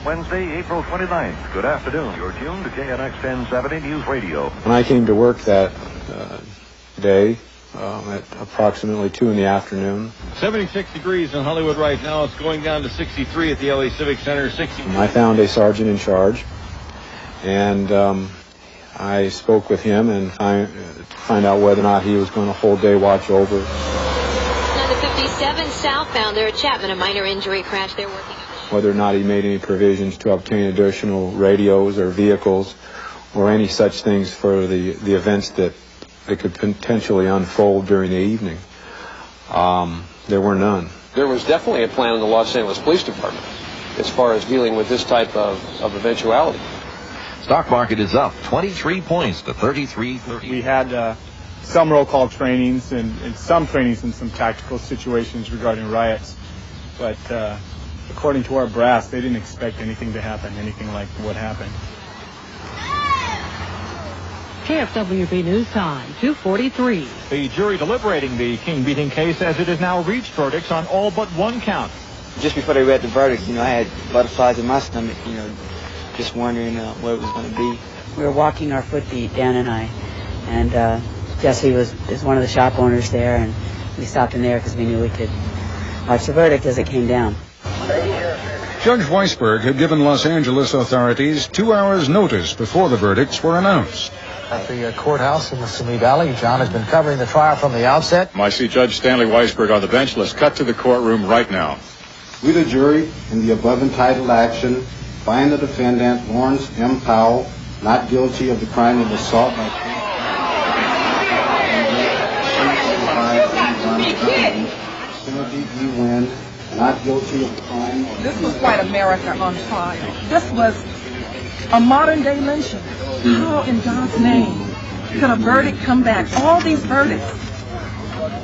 Wednesday, April 29th. Good afternoon. You're tuned to KNX 1070 News Radio. When I came to work that day at approximately 2 in the afternoon. 76 degrees in Hollywood right now. It's going down to 63 at the LA Civic Center. 60. I found a sergeant in charge, and I spoke with him and find out whether or not he was going to hold day watch over. On the 57 southbound there at Chapman, a minor injury crash. They're working on whether or not he made any provisions to obtain additional radios or vehicles or any such things for the events that could potentially unfold during the evening. There were none. There was definitely a plan in the Los Angeles Police Department as far as dealing with this type of eventuality. Stock market is up 23 points to 33.30. We had some roll call trainings and some trainings in some tactical situations regarding riots, but according to our brass, they didn't expect anything to happen, anything like what happened. KFWB News Time, 2:43. The jury deliberating the King beating case as it has now reached verdicts on all but one count. Just before they read the verdict, I had butterflies in my stomach, just wondering what it was going to be. We were walking our foot beat, Dan and I, and Jesse is one of the shop owners there, and we stopped in there because we knew we could watch the verdict as it came down. Judge Weisberg had given Los Angeles authorities 2 hours' notice before the verdicts were announced. At the courthouse in the Simi Valley, John has been covering the trial from the outset. I see Judge Stanley Weisberg on the bench. Let's cut to the courtroom right now. We, the jury, in the above entitled action, find the defendant, Lawrence M. Powell, not guilty of the crime of assault by Timothy E. Wynn, not guilty of the crime of... This was quite America on trial. This was a modern-day lynching. How in God's name could a verdict come back? All these verdicts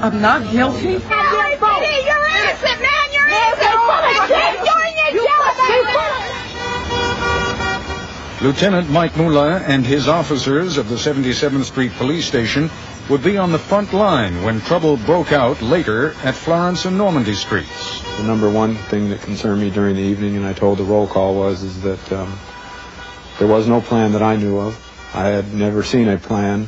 of not guilty. You're innocent, man. You're innocent. You're jealous. Lieutenant Mike Mula and his officers of the 77th Street Police Station would be on the front line when trouble broke out later at Florence and Normandy Streets. The number one thing that concerned me during the evening, and I told the roll call, was that there was no plan that I knew of. I had never seen a plan,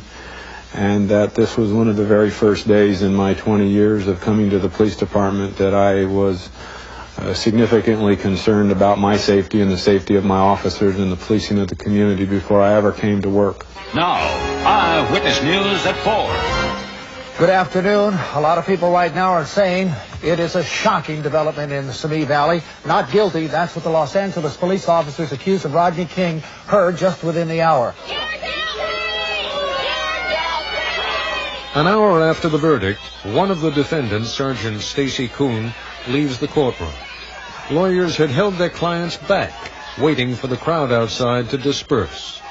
and that this was one of the very first days in my 20 years of coming to the police department that I was significantly concerned about my safety and the safety of my officers and the policing of the community before I ever came to work. Now, Eyewitness News at 4. Good afternoon. A lot of people right now are saying it is a shocking development in the Simi Valley. Not guilty. That's what the Los Angeles police officers accused of Rodney King heard just within the hour. An hour after the verdict, one of the defendants, Sergeant Stacy Kuhn, leaves the courtroom. Lawyers had held their clients back, waiting for the crowd outside to disperse.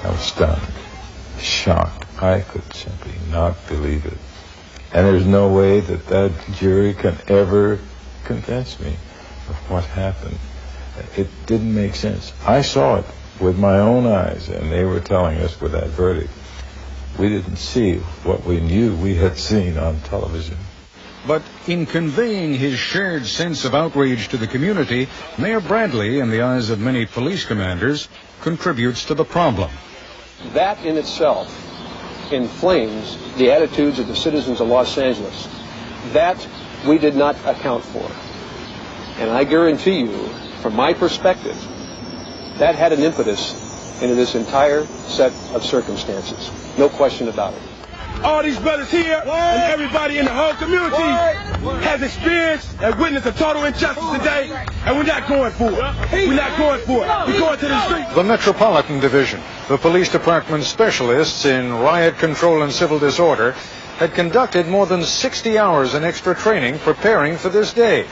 I was stunned, shocked. I could simply not believe it. And there's no way that jury can ever convince me of what happened. It didn't make sense. I saw it with my own eyes, and they were telling us with that verdict. We didn't see what we knew we had seen on television. But in conveying his shared sense of outrage to the community, Mayor Bradley, in the eyes of many police commanders, contributes to the problem. That in itself inflames the attitudes of the citizens of Los Angeles. That we did not account for. And I guarantee you, from my perspective, that had an impetus into this entire set of circumstances. No question about it. All these brothers here and everybody in the whole community has experienced and witnessed a total injustice today, and we're not going for it. We're not going for it. We're going to the street. The Metropolitan Division, the police department's specialists in riot control and civil disorder, had conducted more than 60 hours in extra training preparing for this day.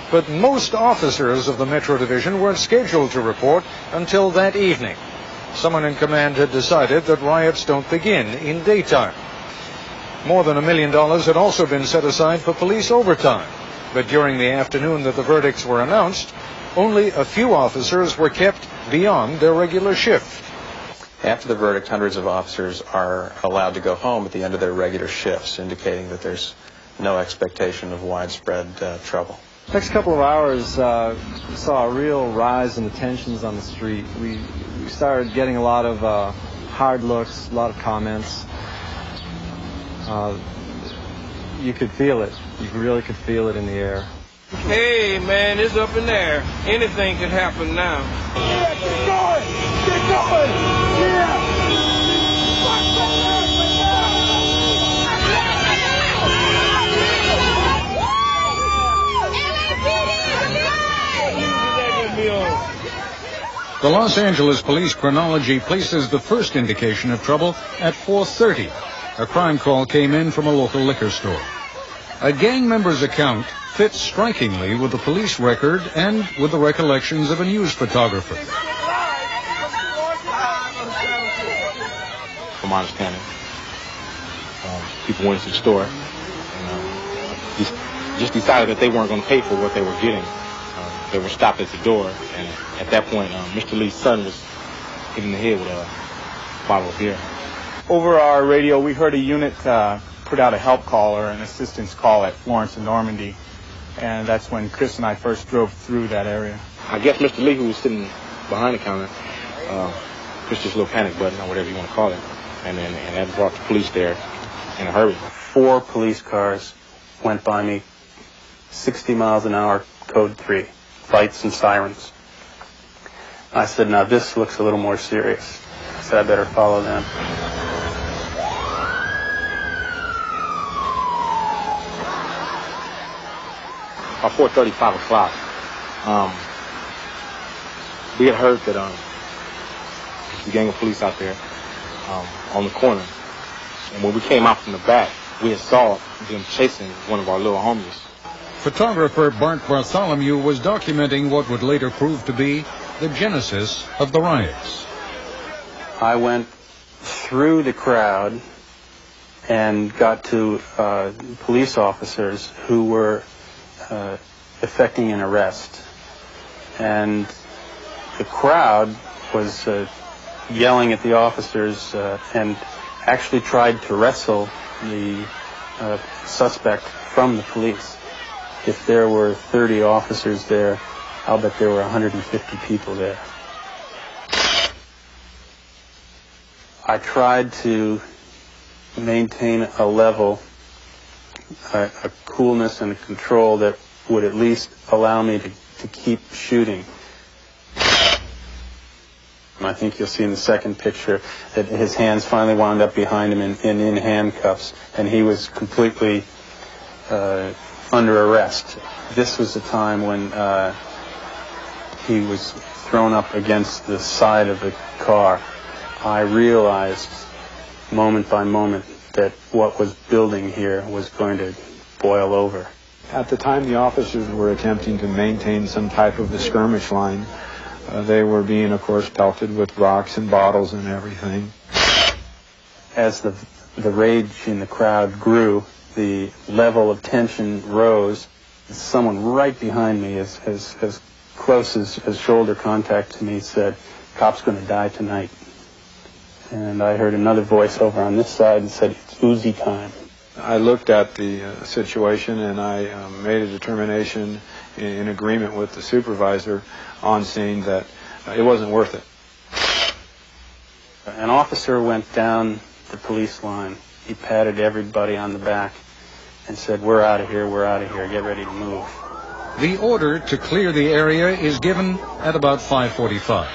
But most officers of the Metro Division weren't scheduled to report until that evening. Someone in command had decided that riots don't begin in daytime. More than $1 million had also been set aside for police overtime. But during the afternoon that the verdicts were announced, only a few officers were kept beyond their regular shift. After the verdict, hundreds of officers are allowed to go home at the end of their regular shifts, indicating that there's no expectation of widespread trouble. Next couple of hours saw a real rise in the tensions on the street. We started getting a lot of hard looks, a lot of comments. You could feel it. You really could feel it in the air. Hey, man, it's up in there. Anything could happen now. Yeah, keep going! Keep going! Yeah! The Los Angeles Police chronology places the first indication of trouble at 4:30. A crime call came in from a local liquor store. A gang member's account fits strikingly with the police record and with the recollections of a news photographer. From my understanding, people went to the store and just decided that they weren't going to pay for what they were getting. They were stopped at the door, and at that point, Mr. Lee's son was hit in the head with a bottle of beer. Over our radio, we heard a unit put out a help call or an assistance call at Florence and Normandy, and that's when Chris and I first drove through that area. I guess Mr. Lee, who was sitting behind the counter, pushed this little panic button or whatever you want to call it, and that brought the police there in a hurry. 4 police cars went by me, 60 miles an hour, code 3. Lights and sirens. I said, now this looks a little more serious. I said, I better follow them. About 4:30, 5 o'clock, we had heard that there's a gang of police out there on the corner. And when we came out from the back, we had saw them chasing one of our little homies. Photographer Bart Bartholomew was documenting what would later prove to be the genesis of the riots. I went through the crowd and got to police officers who were effecting an arrest. And the crowd was yelling at the officers and actually tried to wrestle the suspect from the police. If there were 30 officers there, I'll bet there were 150 people there. I tried to maintain a level, a coolness and a control that would at least allow me to keep shooting. I think you'll see in the second picture that his hands finally wound up behind him in handcuffs, and he was completely under arrest. This was the time when he was thrown up against the side of the car. I realized moment by moment that what was building here was going to boil over. At the time the officers were attempting to maintain some type of a skirmish line, they were being, of course, pelted with rocks and bottles and everything. As the rage in the crowd grew, the level of tension rose. Someone right behind me, as close as shoulder contact to me, said, "Cop's going to die tonight." And I heard another voice over on this side and said, "It's Uzi time." I looked at the situation and I made a determination in agreement with the supervisor on scene that it wasn't worth it. An officer went down the police line. He patted everybody on the back and said, "We're out of here, we're out of here, get ready to move." The order to clear the area is given at about 5:45.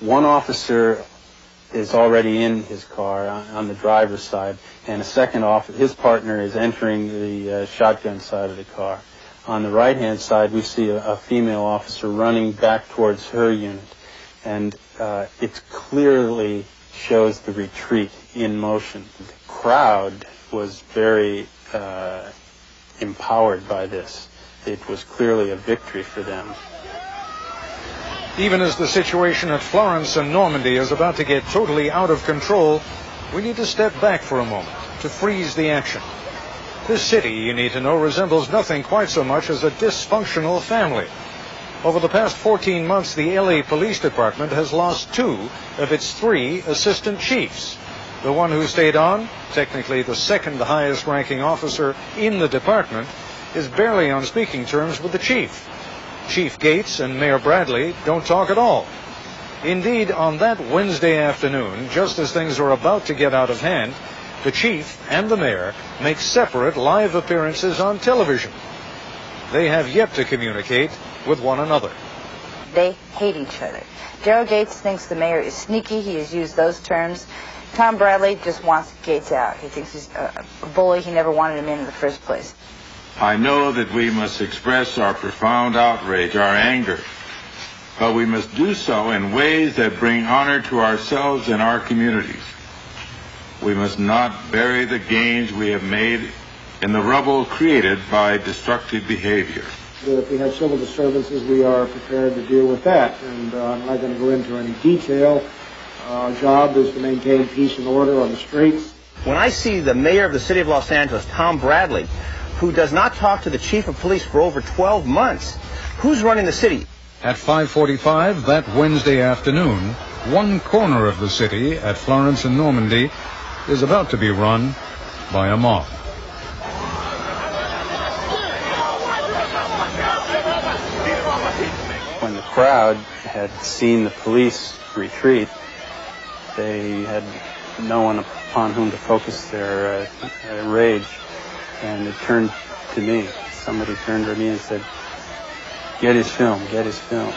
One officer is already in his car on the driver's side, and a second officer, his partner, is entering the shotgun side of the car. On the right-hand side, we see a female officer running back towards her unit, and it clearly shows the retreat in motion. The crowd was very empowered by this. It was clearly a victory for them. Even as the situation at Florence and Normandy is about to get totally out of control, we need to step back for a moment to freeze the action. This city, you need to know, resembles nothing quite so much as a dysfunctional family. Over the past 14 months, the LA Police Department has lost 2 of its 3 assistant chiefs. The one who stayed on, technically the second highest ranking officer in the department, is barely on speaking terms with the chief. Chief Gates and Mayor Bradley don't talk at all. Indeed, on that Wednesday afternoon, just as things are about to get out of hand, the chief and the mayor make separate live appearances on television. They have yet to communicate with one another. They hate each other. Daryl Gates thinks the mayor is sneaky. He has used those terms. Tom Bradley just wants Gates out. He thinks he's a bully. He never wanted him in the first place. I know that we must express our profound outrage, our anger, but we must do so in ways that bring honor to ourselves and our communities. We must not bury the gains we have made in the rubble created by destructive behavior. If we have civil disturbances, we are prepared to deal with that. And I'm not going to go into any detail. Our job is to maintain peace and order on the streets. When I see the mayor of the city of Los Angeles, Tom Bradley, who does not talk to the chief of police for over 12 months, who's running the city? At 5:45 that Wednesday afternoon, one corner of the city at Florence and Normandy is about to be run by a mob. When the crowd had seen the police retreat, they had no one upon whom to focus their rage, and it turned to me. Somebody turned to me and said, "Get his film, get his film."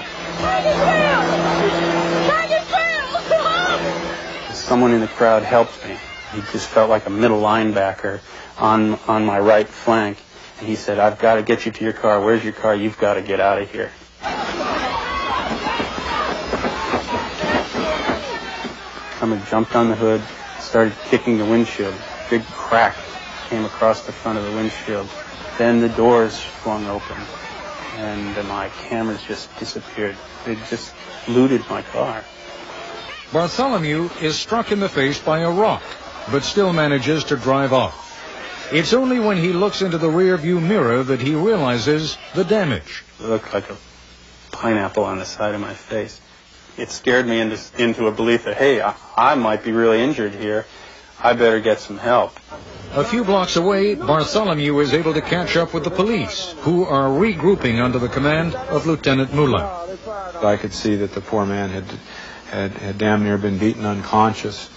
Someone in the crowd helped me. He just felt like a middle linebacker on my right flank. And he said, "I've got to get you to your car. Where's your car? You've got to get out of here." Someone jumped on the hood, started kicking the windshield. Big crack came across the front of the windshield. Then the doors flung open, and my cameras just disappeared. They just looted my car. Bartholomew is struck in the face by a rock, but still manages to drive off. It's only when he looks into the rear-view mirror that he realizes the damage. It looked like a pineapple on the side of my face. It scared me into a belief that, hey, I might be really injured here. I better get some help. A few blocks away, Bartholomew is able to catch up with the police, who are regrouping under the command of Lieutenant Moulin. I could see that the poor man had damn near been beaten unconscious.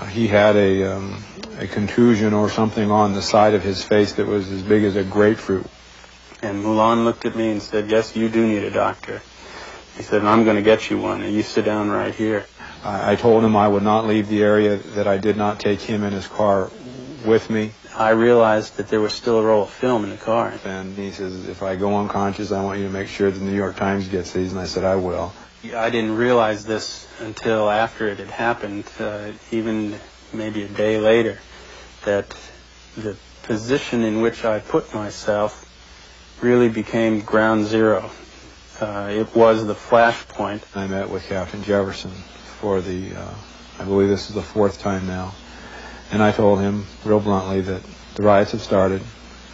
He had a contusion or something on the side of his face that was as big as a grapefruit. And Moulin looked at me and said, "Yes, you do need a doctor." He said, "I'm going to get you one, and you sit down right here." I told him I would not leave the area, that I did not take him in his car with me. I realized that there was still a roll of film in the car. And he says, "If I go unconscious, I want you to make sure the New York Times gets these." And I said, "I will." I didn't realize this until after it had happened, even maybe a day later, that the position in which I put myself really became ground zero. It was the flashpoint. I met with Captain Jefferson for I believe this is the 4th time now. And I told him real bluntly that the riots have started.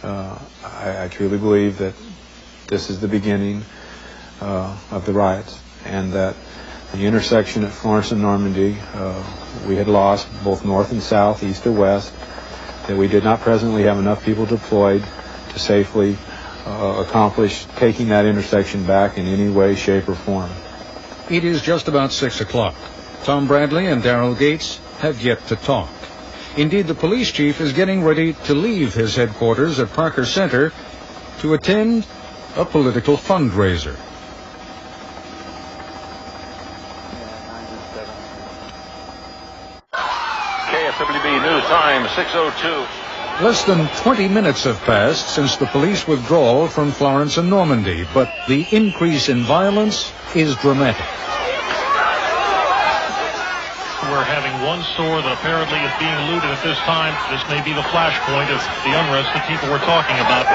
I truly believe that this is the beginning of the riots, and that the intersection at Florence and Normandy, we had lost both north and south, east or west, that we did not presently have enough people deployed to safely accomplish taking that intersection back in any way, shape, or form. It is just about 6 o'clock. Tom Bradley and Daryl Gates have yet to talk. Indeed, the police chief is getting ready to leave his headquarters at Parker Center to attend a political fundraiser. KSWB News Time, 6:02. Less than 20 minutes have passed since the police withdrawal from Florence and Normandy, but the increase in violence is dramatic. We're having one store that apparently is being looted at this time. This may be the flashpoint of the unrest that people were talking about.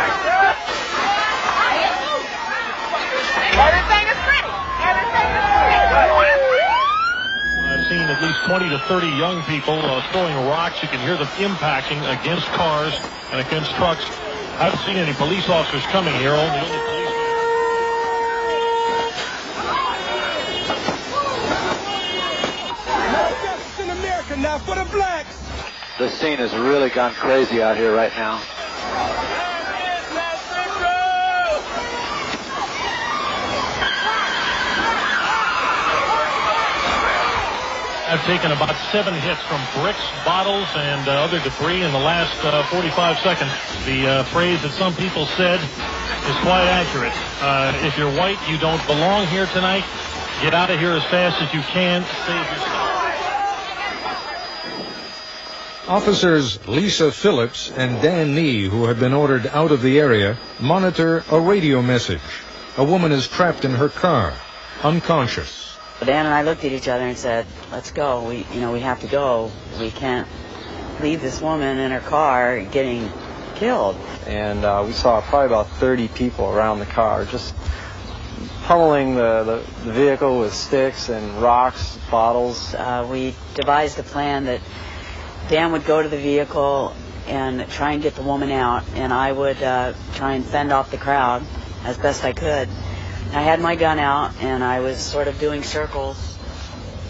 Everything is pretty. Everything is pretty. What I've seen at least 20 to 30 young people throwing rocks. You can hear them impacting against cars and against trucks. I haven't seen any police officers coming here. Only police. In America now for the blacks. The scene has really gone crazy out here right now. I've taken about 7 hits from bricks, bottles, and other debris in the last 45 seconds. The phrase that some people said is quite accurate. If you're white, you don't belong here tonight. Get out of here as fast as you can. Save yourself. Officers Lisa Phillips and Dan Nee, who had been ordered out of the area, monitor a radio message. A woman is trapped in her car, unconscious. Dan and I looked at each other and said, let's go. We have to go. We can't leave this woman in her car getting killed. And we saw probably about 30 people around the car, just pummeling the vehicle with sticks and rocks, bottles. We devised a plan that Dan would go to the vehicle and try and get the woman out, and I would try and fend off the crowd as best I could. I had my gun out, and I was sort of doing circles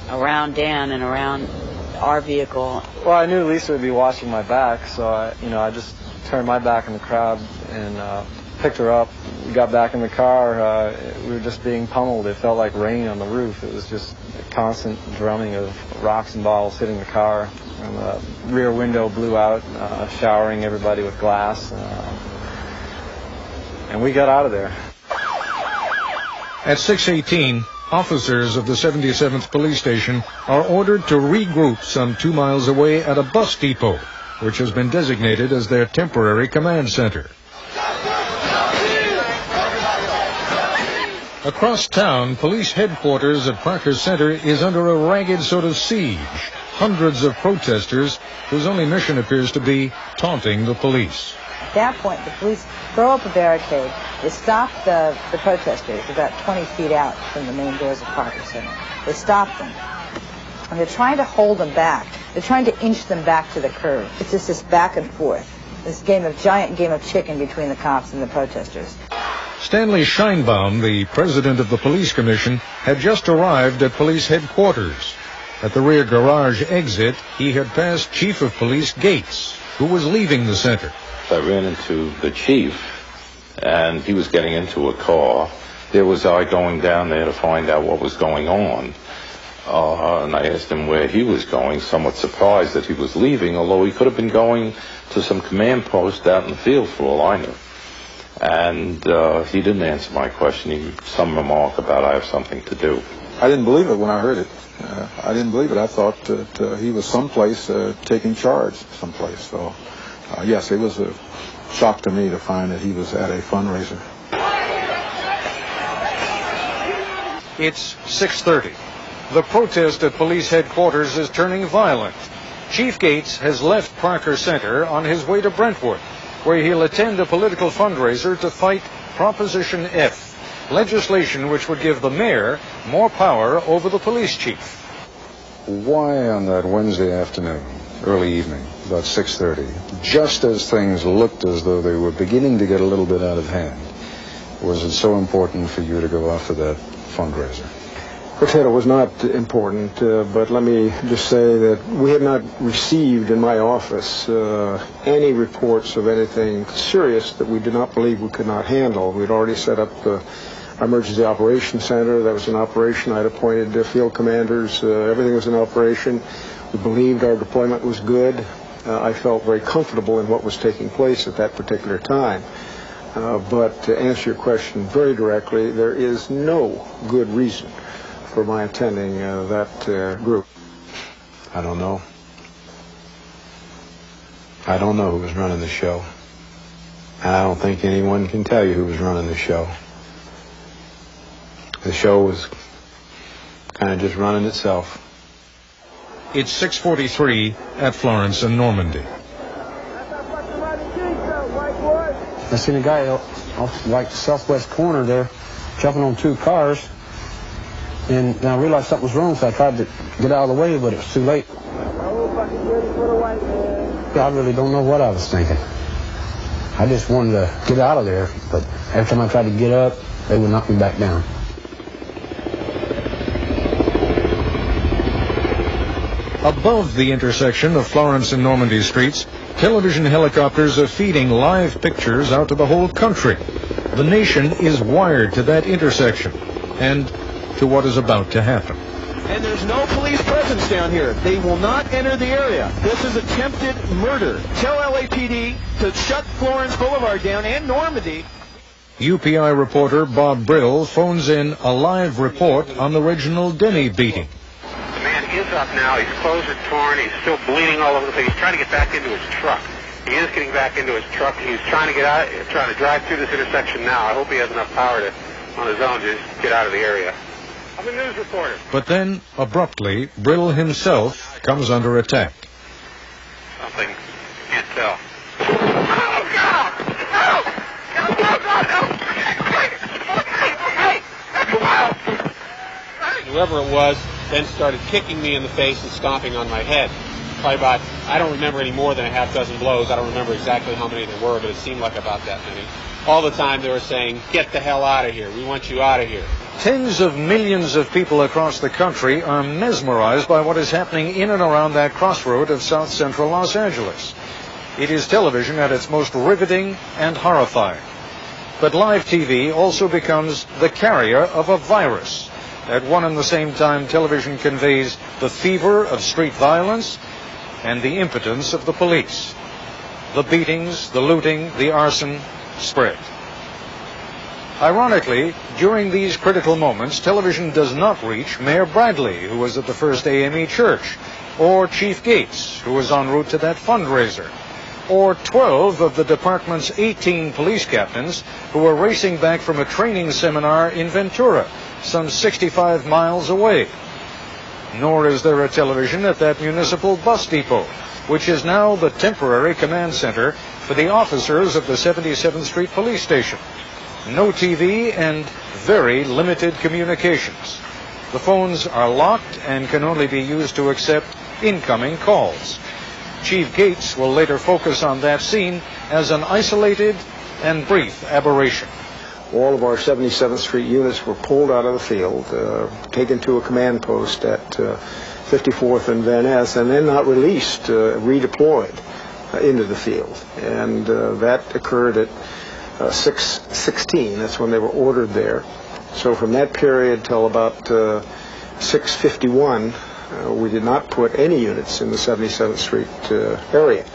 around Dan and around our vehicle. Well, I knew Lisa would be watching my back, so I just turned my back in the crowd and picked her up. We got back in the car. We were just being pummeled. It felt like rain on the roof. It was just a constant drumming of rocks and bottles hitting the car. And the rear window blew out, showering everybody with glass. And we got out of there. At 6:18, officers of the 77th Police Station are ordered to regroup some 2 miles away at a bus depot, which has been designated as their temporary command center. Across town, police headquarters at Parker Center is under a ragged sort of siege. Hundreds of protesters whose only mission appears to be taunting the police. At that point, the police throw up a barricade. They stop the protesters about 20 feet out from the main doors of Parker Center. They stop them. And they're trying to hold them back. They're trying to inch them back to the curb. It's just this back and forth. This giant game of chicken between the cops and the protesters. Stanley Scheinbaum, the president of the police commission, had just arrived at police headquarters. At the rear garage exit, he had passed Chief of Police Gates, who was leaving the center. I ran into the chief, and he was getting into a car. There was I going down there to find out what was going on. And I asked him where he was going, somewhat surprised that he was leaving, although he could have been going to some command post out in the field for all I knew. And he didn't answer my question. He made some remark about I have something to do. I didn't believe it when I heard it. I didn't believe it. I thought that he was someplace taking charge someplace. So, yes, it was a shock to me to find that he was at a fundraiser. It's 6:30. The protest at police headquarters is turning violent. Chief Gates has left Parker Center on his way to Brentwood, where he'll attend a political fundraiser to fight Proposition F, legislation which would give the mayor more power over the police chief. Why on that Wednesday afternoon, early evening, about 6:30, just as things looked as though they were beginning to get a little bit out of hand, was it so important for you to go after that fundraiser? Potato was not important, but let me just say that we had not received in my office any reports of anything serious that we did not believe we could not handle. We'd already set up the Emergency Operations Center. That was an operation. I'd appointed field commanders. Everything was in operation. We believed our deployment was good. I felt very comfortable in what was taking place at that particular time. But to answer your question very directly, there is no good reason for my attending that group. I don't know. I don't know who was running the show. And I don't think anyone can tell you who was running the show. The show was kind of just running itself. It's 6:43 at Florence and Normandy. I seen a guy off like the southwest corner there jumping on two cars. And I realized something was wrong, so I tried to get out of the way, but it was too late. I really don't know what I was thinking. I just wanted to get out of there, but every time I tried to get up, they would knock me back down. Above the intersection of Florence and Normandy streets, television helicopters are feeding live pictures out to the whole country. The nation is wired to that intersection and to what is about to happen. And there's no police presence down here. They will not enter the area. This is attempted murder. Tell LAPD to shut Florence Boulevard down and Normandy. UPI reporter Bob Brill phones in a live report on the Reginald Denny beating. The man is up now. His clothes are torn. He's still bleeding all over the place. He's trying to get back into his truck. He is getting back into his truck. He's trying to get out, trying to drive through this intersection now. I hope he has enough power to, on his own, to just get out of the area. I'm a news reporter. But then, abruptly, Brill himself comes under attack. Something. Can't tell. Oh, God! No! Whoever it was then started kicking me in the face and stomping on my head. Probably about, I don't remember any more than a half dozen blows. I don't remember exactly how many there were, but it seemed like about that many. All the time they were saying, get the hell out of here. We want you out of here. Tens of millions of people across the country are mesmerized by what is happening in and around that crossroad of South Central Los Angeles. It is television at its most riveting and horrifying. But live TV also becomes the carrier of a virus. At one and the same time, television conveys the fever of street violence and the impotence of the police. The beatings, the looting, the arson spread. Ironically, during these critical moments, television does not reach Mayor Bradley, who was at the First AME Church, or Chief Gates, who was en route to that fundraiser, or 12 of the department's 18 police captains who were racing back from a training seminar in Ventura, some 65 miles away. Nor is there a television at that municipal bus depot, which is now the temporary command center for the officers of the 77th Street Police Station. No TV and very limited communications. The phones are locked and can only be used to accept incoming calls. Chief Gates will later focus on that scene as an isolated and brief aberration. All of our 77th Street units were pulled out of the field, taken to a command post at 54th and Van Ness, and then not released, redeployed into the field. And that occurred at 6:16. That's when they were ordered there. So from that period till about 6:51, we did not put any units in the 77th Street area.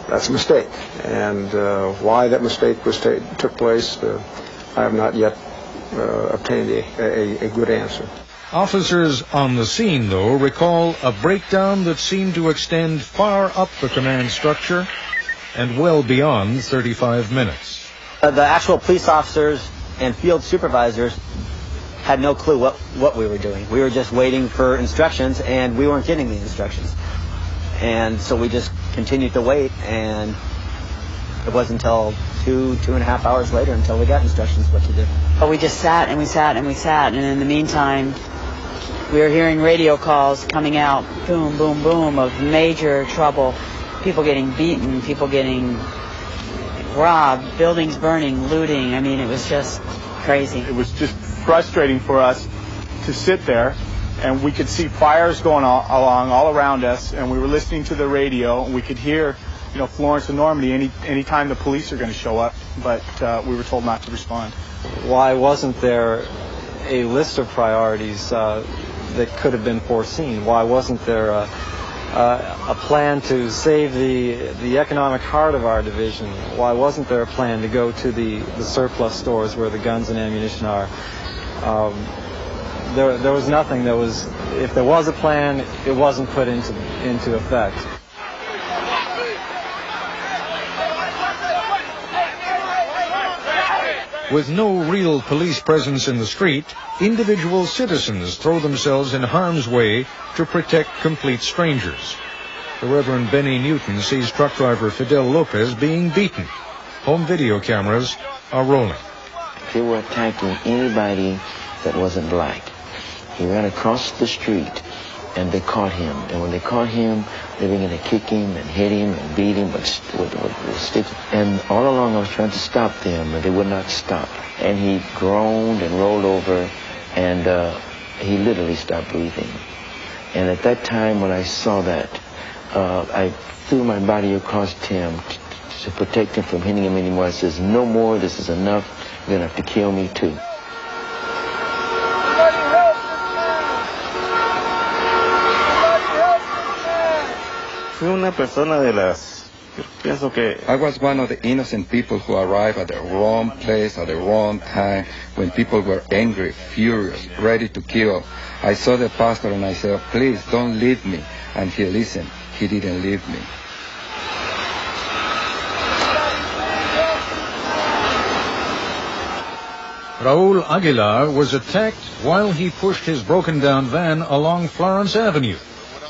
That's a mistake. And why that mistake took place, I have not yet obtained a good answer. Officers on the scene, though, recall a breakdown that seemed to extend far up the command structure and well beyond 35 minutes. The actual police officers and field supervisors had no clue what we were doing. We were just waiting for instructions, and we weren't getting the instructions. And so we just continued to wait, and it wasn't until 2.5 hours later until we got instructions what to do. But we just sat and we sat and we sat, and in the meantime, we were hearing radio calls coming out, boom, boom, boom, of major trouble. People getting beaten, people getting robbed, buildings burning, looting. I mean, it was just crazy. It was just frustrating for us to sit there, and we could see fires going along all around us, and we were listening to the radio, and we could hear, Florence and Normandy any time the police are going to show up, but we were told not to respond. Why wasn't there a list of priorities that could have been foreseen? Why wasn't there a plan to save the economic heart of our division? Why wasn't there a plan to go to the surplus stores where the guns and ammunition are? There was nothing. If there was a plan, it wasn't put into effect. With no real police presence in the street, individual citizens throw themselves in harm's way to protect complete strangers. The Reverend Benny Newton sees truck driver Fidel Lopez being beaten. Home video cameras are rolling. They were attacking anybody that wasn't black. He ran across the street, and they caught him. And when they caught him, they began to kick him and hit him and beat him with sticks. And all along I was trying to stop them, and they would not stop. And he groaned and rolled over, and he literally stopped breathing. And at that time when I saw that, I threw my body across Tim to protect him from hitting him anymore. I says, no more, this is enough. You're going to have to kill me too. I was one of the innocent people who arrived at the wrong place at the wrong time when people were angry, furious, ready to kill. I saw the pastor and I said, please don't leave me. And he listened. He didn't leave me. Raul Aguilar was attacked while he pushed his broken-down van along Florence Avenue.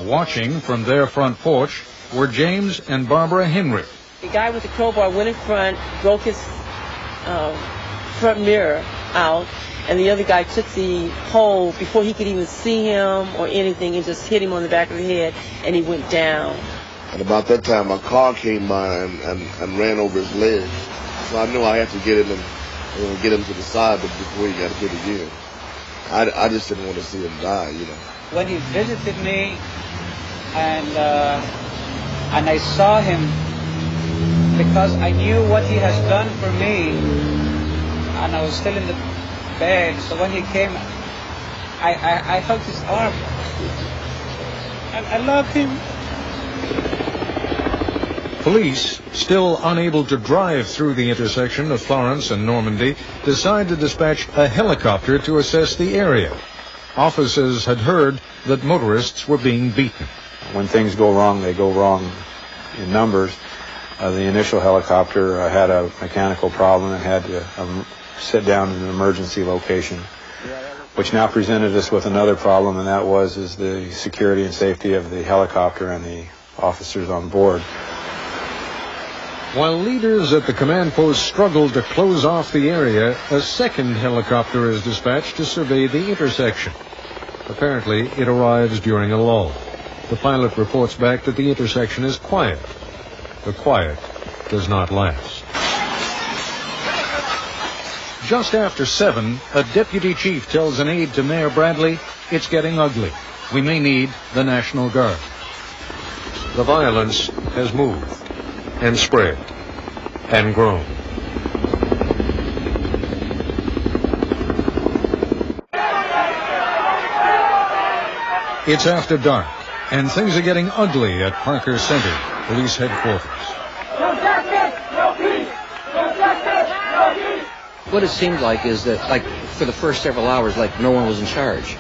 Watching from their front porch were James and Barbara Henry. The guy with the crowbar went in front, broke his front mirror out, and the other guy took the pole before he could even see him or anything and just hit him on the back of the head, and he went down. And about that time, a car came by and ran over his leg. So I knew I had to get him and get him to the side before he got hit again. I just didn't want to see him die, you know. When he visited me, and I saw him, because I knew what he has done for me, and I was still in the bed. So when he came, I hugged his arm, and I love him. Police, still unable to drive through the intersection of Florence and Normandy, decide to dispatch a helicopter to assess the area. Officers had heard that motorists were being beaten. When things go wrong, they go wrong in numbers. The initial helicopter had a mechanical problem and had to sit down in an emergency location, which now presented us with another problem, and that was the security and safety of the helicopter and the officers on board. While leaders at the command post struggled to close off the area, a second helicopter is dispatched to survey the intersection. Apparently, it arrives during a lull. The pilot reports back that the intersection is quiet. The quiet does not last. Just after 7, a deputy chief tells an aide to Mayor Bradley, it's getting ugly. We may need the National Guard. The violence has moved and spread and grown. It's after dark, and things are getting ugly at Parker Center, police headquarters. What it seemed like is that, for the first several hours, no one was in charge.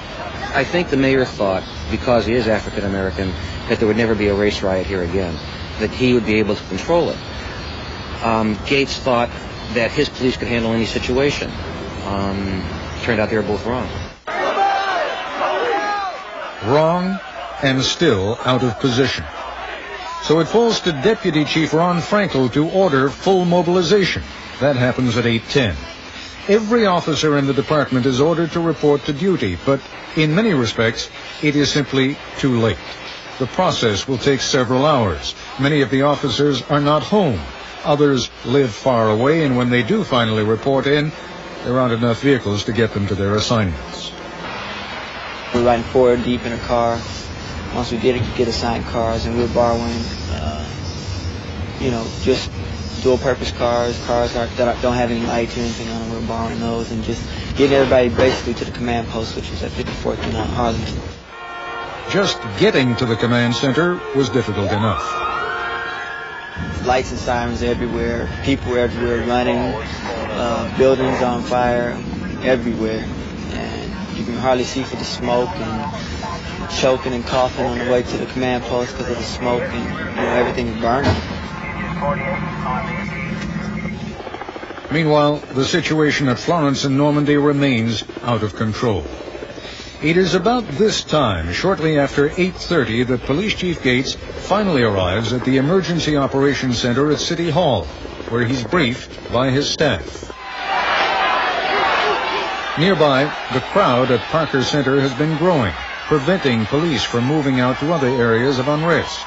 I think the mayor thought, because he is African American, that there would never be a race riot here again, that he would be able to control it. Gates thought that his police could handle any situation. Turned out they were both wrong. Wrong and still out of position. So it falls to Deputy Chief Ron Frankel to order full mobilization. That happens at 8:10. Every officer in the department is ordered to report to duty, but in many respects, it is simply too late. The process will take several hours. Many of the officers are not home. Others live far away, and when they do finally report in, there aren't enough vehicles to get them to their assignments. We're riding 4 deep in a car. Once we get assigned cars, and we're borrowing, just dual-purpose cars that don't have any lights or anything on them. We're borrowing those and just getting everybody basically to the command post, which is at 54th and Arlington. Just getting to the command center was difficult enough. Lights and sirens everywhere, people everywhere running, buildings on fire everywhere, and you can hardly see for the smoke, and choking and coughing on the way to the command post because of the smoke, and everything is burning. Meanwhile, the situation at Florence and Normandy remains out of control. It is about this time, shortly after 8:30, that Police Chief Gates finally arrives at the Emergency Operations Center at City Hall, where he's briefed by his staff. Nearby, the crowd at Parker Center has been growing, preventing police from moving out to other areas of unrest.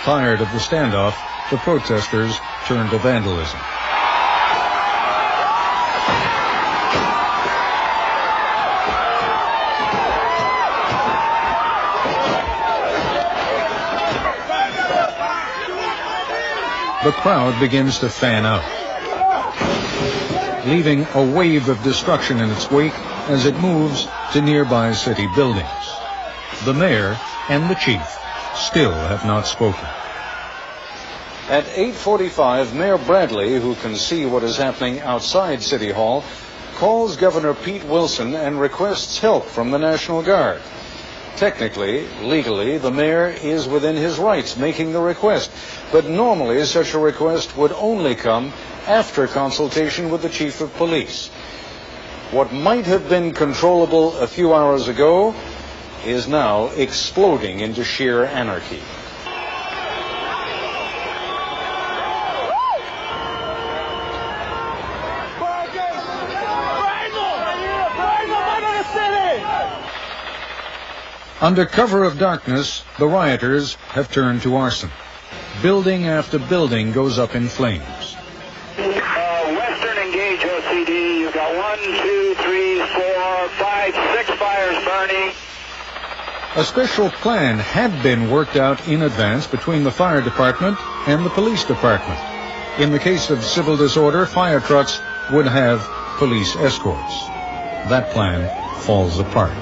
Tired of the standoff, the protesters turned to vandalism. The crowd begins to fan out, leaving a wave of destruction in its wake as it moves to nearby city buildings. The mayor and the chief still have not spoken. At 8:45, Mayor Bradley, who can see what is happening outside City Hall, calls Governor Pete Wilson and requests help from the National Guard. Technically, legally, the mayor is within his rights making the request, but normally such a request would only come after consultation with the chief of police. What might have been controllable a few hours ago is now exploding into sheer anarchy. Under cover of darkness, the rioters have turned to arson. Building after building goes up in flames. Western engage OCD. You've got 1, 2, 3, 4, 5, 6 fires burning. A special plan had been worked out in advance between the fire department and the police department. In the case of civil disorder, fire trucks would have police escorts. That plan falls apart.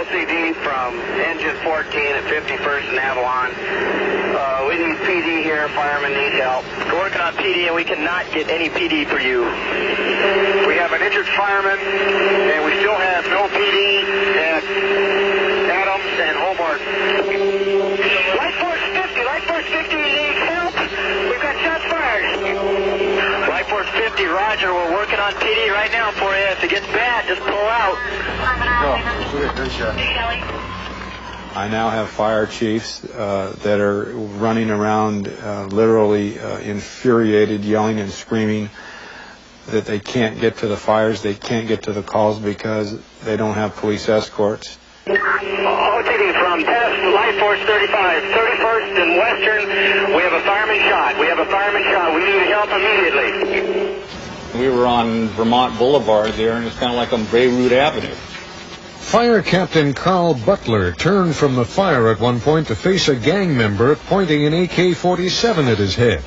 OCD from Engine 14 at 51st and Avalon. We need PD here. Firemen need help. We're working on PD and we cannot get any PD for you. We have an injured fireman and we still have no PD at Adams and Hobart. Light Force 50. Light Force 50 needs help. We've got shots fired. Light Force 50, roger. We're working on PD right now for you. If it gets bad, just pull out. I now have fire chiefs that are running around literally infuriated, yelling and screaming that they can't get to the fires, they can't get to the calls because they don't have police escorts. Taking from Test, Light Force 35, 31st and Western, we have a fireman shot. We have a fireman shot. We need help immediately. We were on Vermont Boulevard there, and it's kind of like on Beirut Avenue. Fire Captain Carl Butler turned from the fire at one point to face a gang member pointing an AK-47 at his head.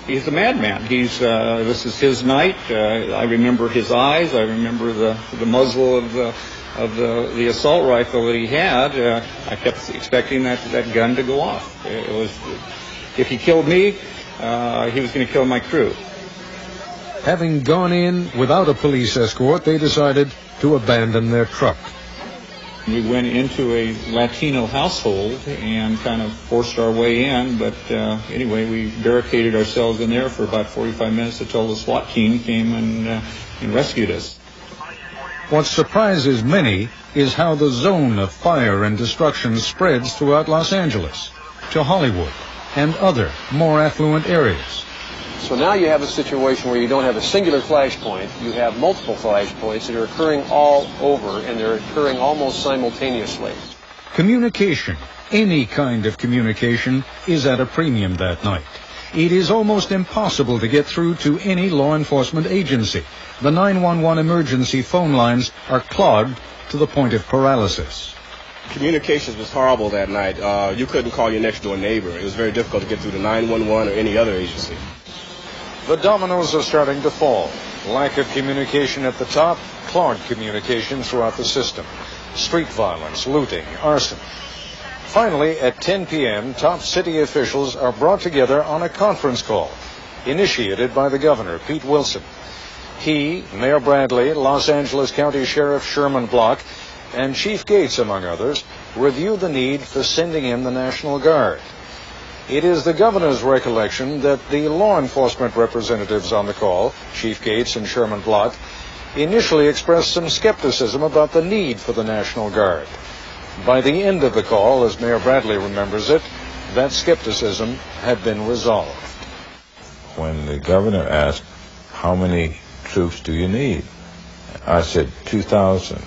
He's a madman. This is his night. I remember his eyes. I remember the muzzle of the assault rifle that he had. I kept expecting that gun to go off. It was, if he killed me, he was going to kill my crew. Having gone in without a police escort, they decided to abandon their truck. We went into a Latino household and kind of forced our way in, but anyway, we barricaded ourselves in there for about 45 minutes until the SWAT team came and rescued us. What surprises many is how the zone of fire and destruction spreads throughout Los Angeles, to Hollywood, and other more affluent areas. So now you have a situation where you don't have a singular flashpoint, you have multiple flashpoints that are occurring all over, and they're occurring almost simultaneously. Communication, any kind of communication, is at a premium that night. It is almost impossible to get through to any law enforcement agency. The 911 emergency phone lines are clogged to the point of paralysis. Communications was horrible that night. You couldn't call your next door neighbor. It was very difficult to get through to 911 or any other agency. The dominoes are starting to fall. Lack of communication at the top, clogged communication throughout the system. Street violence, looting, arson. Finally, at 10 p.m., top city officials are brought together on a conference call, initiated by the governor, Pete Wilson. He, Mayor Bradley, Los Angeles County Sheriff Sherman Block, and Chief Gates, among others, review the need for sending in the National Guard. It is the governor's recollection that the law enforcement representatives on the call, Chief Gates and Sherman Block, initially expressed some skepticism about the need for the National Guard. By the end of the call, as Mayor Bradley remembers it, that skepticism had been resolved. When the governor asked, how many troops do you need? I said 2,000.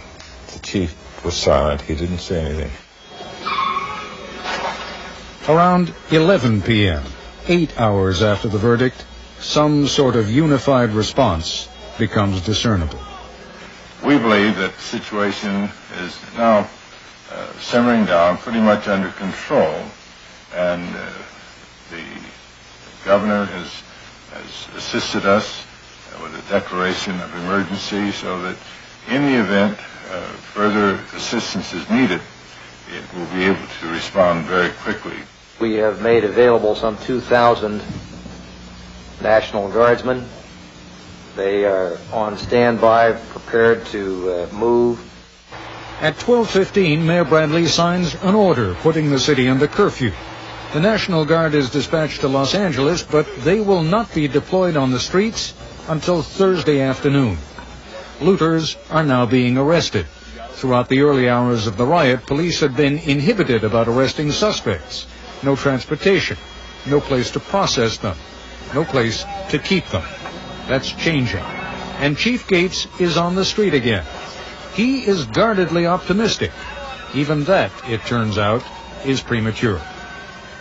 The chief was silent. He didn't say anything. Around 11 p.m., 8 hours after the verdict, some sort of unified response becomes discernible. We believe that the situation is now simmering down, pretty much under control, and the governor has assisted us with a declaration of emergency so that in the event further assistance is needed, it will be able to respond very quickly. We have made available some 2,000 National Guardsmen. They are on standby, prepared to move. At 12:15, Mayor Bradley signs an order putting the city under curfew. The National Guard is dispatched to Los Angeles, but they will not be deployed on the streets until Thursday afternoon. Looters are now being arrested. Throughout the early hours of the riot, police had been inhibited about arresting suspects. No transportation, no place to process them, no place to keep them. That's changing. And Chief Gates is on the street again. He is guardedly optimistic. Even that, it turns out, is premature.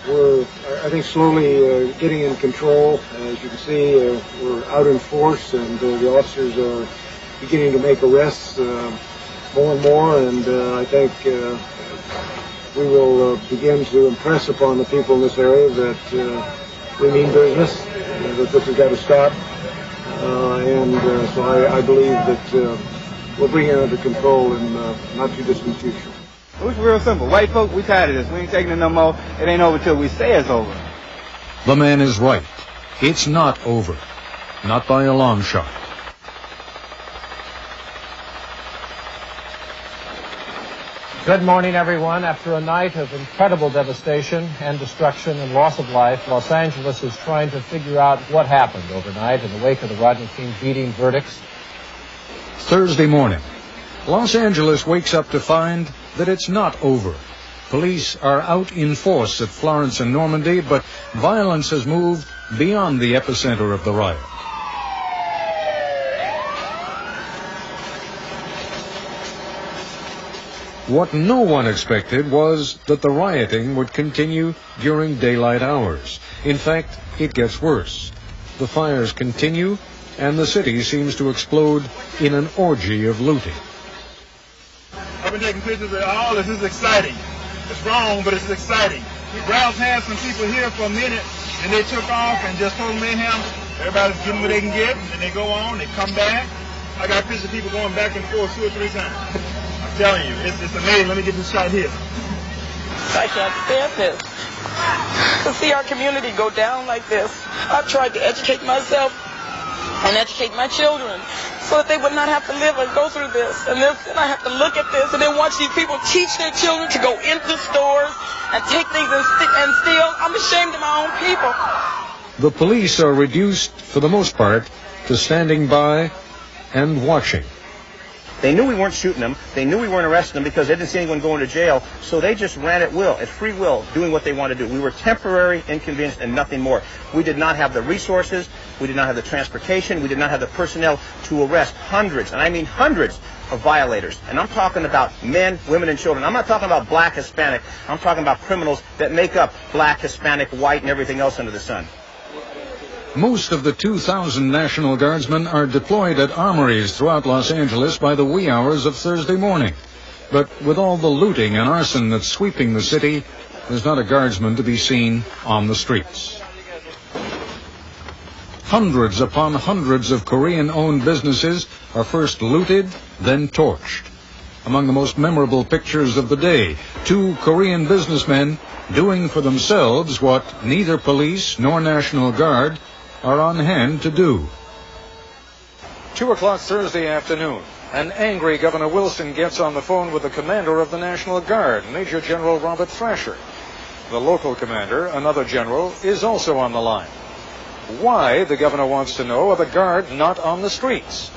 We're, I think, slowly getting in control. As you can see, we're out in force, and the officers are beginning to make arrests more and more, and I think we will begin to impress upon the people in this area that we mean business, that this has got to stop, so I believe that we'll bring it under control in not too distant future. It's real simple. White folk, we tired of this. We ain't taking it no more. It ain't over till we say it's over. The man is right. It's not over. Not by a long shot. Good morning, everyone. After a night of incredible devastation and destruction and loss of life, Los Angeles is trying to figure out what happened overnight in the wake of the Rodney King beating verdicts. Thursday morning, Los Angeles wakes up to find that it's not over. Police are out in force at Florence and Normandy, but violence has moved beyond the epicenter of the riot. What no one expected was that the rioting would continue during daylight hours. In fact, it gets worse. The fires continue, and the city seems to explode in an orgy of looting. I've been taking pictures of all this. This is exciting. It's wrong, but it's exciting. The Browns had some people here for a minute, and they took off and just told mayhem. Everybody's getting what they can get, and they go on, they come back. I got pictures of people going back and forth 2 or 3 times. I'm telling you, it's amazing. Let me get this shot here. I can't stand this. To see our community go down like this. I've tried to educate myself and educate my children so that they would not have to live and go through this. And then I have to look at this and then watch these people teach their children to go into stores and take things and steal. I'm ashamed of my own people. The police are reduced, for the most part, to standing by and watching. They knew we weren't shooting them. They knew we weren't arresting them because they didn't see anyone going to jail. So they just ran at will, at free will, doing what they wanted to do. We were temporary inconvenienced and nothing more. We did not have the resources. We did not have the transportation. We did not have the personnel to arrest hundreds, and I mean hundreds, of violators. And I'm talking about men, women, and children. I'm not talking about black, Hispanic. I'm talking about criminals that make up black, Hispanic, white, and everything else under the sun. Most of the 2,000 National Guardsmen are deployed at armories throughout Los Angeles by the wee hours of Thursday morning. But with all the looting and arson that's sweeping the city, there's not a guardsman to be seen on the streets. Hundreds upon hundreds of Korean-owned businesses are first looted, then torched. Among the most memorable pictures of the day, 2 Korean businessmen doing for themselves what neither police nor National Guard are on hand to do. 2 o'clock Thursday afternoon. An angry Governor Wilson gets on the phone with the commander of the National Guard, Major General Robert Thrasher. The local commander, another general, is also on the line. Why, the governor wants to know, are the Guard not on the streets?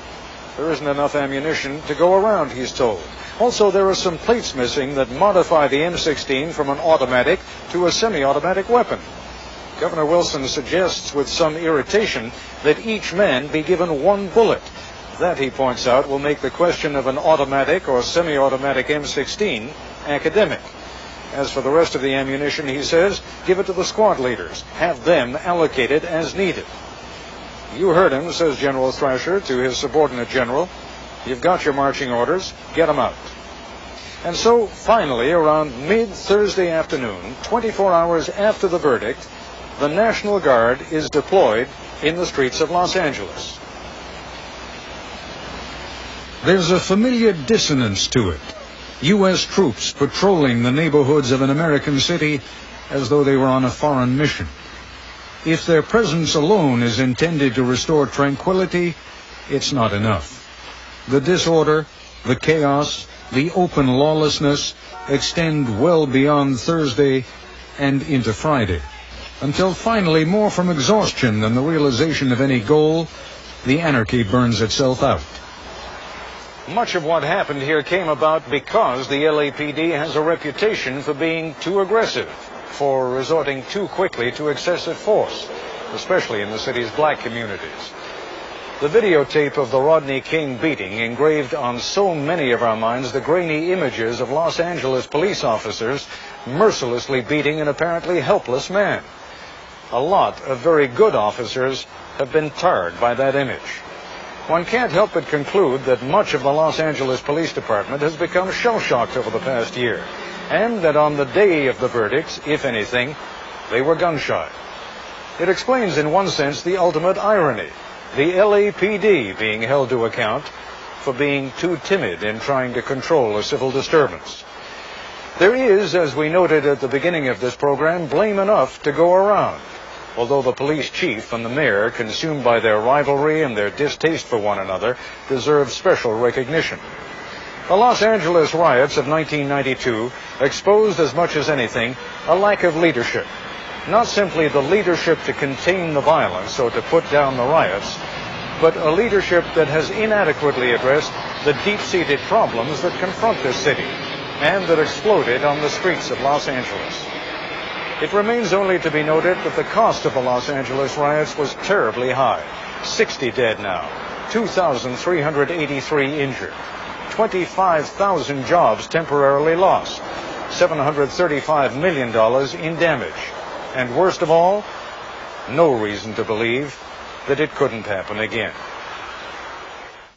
There isn't enough ammunition to go around, he's told. Also, there are some plates missing that modify the M16 from an automatic to a semi-automatic weapon. Governor Wilson suggests with some irritation that each man be given 1 bullet. That, he points out, will make the question of an automatic or semi-automatic M16 academic. As for the rest of the ammunition, he says, give it to the squad leaders. Have them allocate it as needed. You heard him, says General Thrasher to his subordinate general. You've got your marching orders. Get them out. And so, finally, around mid-Thursday afternoon, 24 hours after the verdict, the National Guard is deployed in the streets of Los Angeles. There's a familiar dissonance to it. U.S. troops patrolling the neighborhoods of an American city as though they were on a foreign mission. If their presence alone is intended to restore tranquility, it's not enough. The disorder, the chaos, the open lawlessness extend well beyond Thursday and into Friday, until finally, more from exhaustion than the realization of any goal, the anarchy burns itself out. Much of what happened here came about because the LAPD has a reputation for being too aggressive, for resorting too quickly to excessive force, especially in the city's black communities. The videotape of the Rodney King beating engraved on so many of our minds the grainy images of Los Angeles police officers mercilessly beating an apparently helpless man. A lot of very good officers have been tarred by that image. One can't help but conclude that much of the Los Angeles Police Department has become shell-shocked over the past year, and that on the day of the verdicts, if anything, they were gun-shy. It explains in one sense the ultimate irony, the LAPD being held to account for being too timid in trying to control a civil disturbance. There is, as we noted at the beginning of this program, blame enough to go around. Although the police chief and the mayor, consumed by their rivalry and their distaste for one another, deserve special recognition. The Los Angeles riots of 1992 exposed as much as anything a lack of leadership. Not simply the leadership to contain the violence or to put down the riots, but a leadership that has inadequately addressed the deep-seated problems that confront this city and that exploded on the streets of Los Angeles. It remains only to be noted that the cost of the Los Angeles riots was terribly high. 60 dead now, 2,383 injured, 25,000 jobs temporarily lost, $735 million in damage, and worst of all, no reason to believe that it couldn't happen again.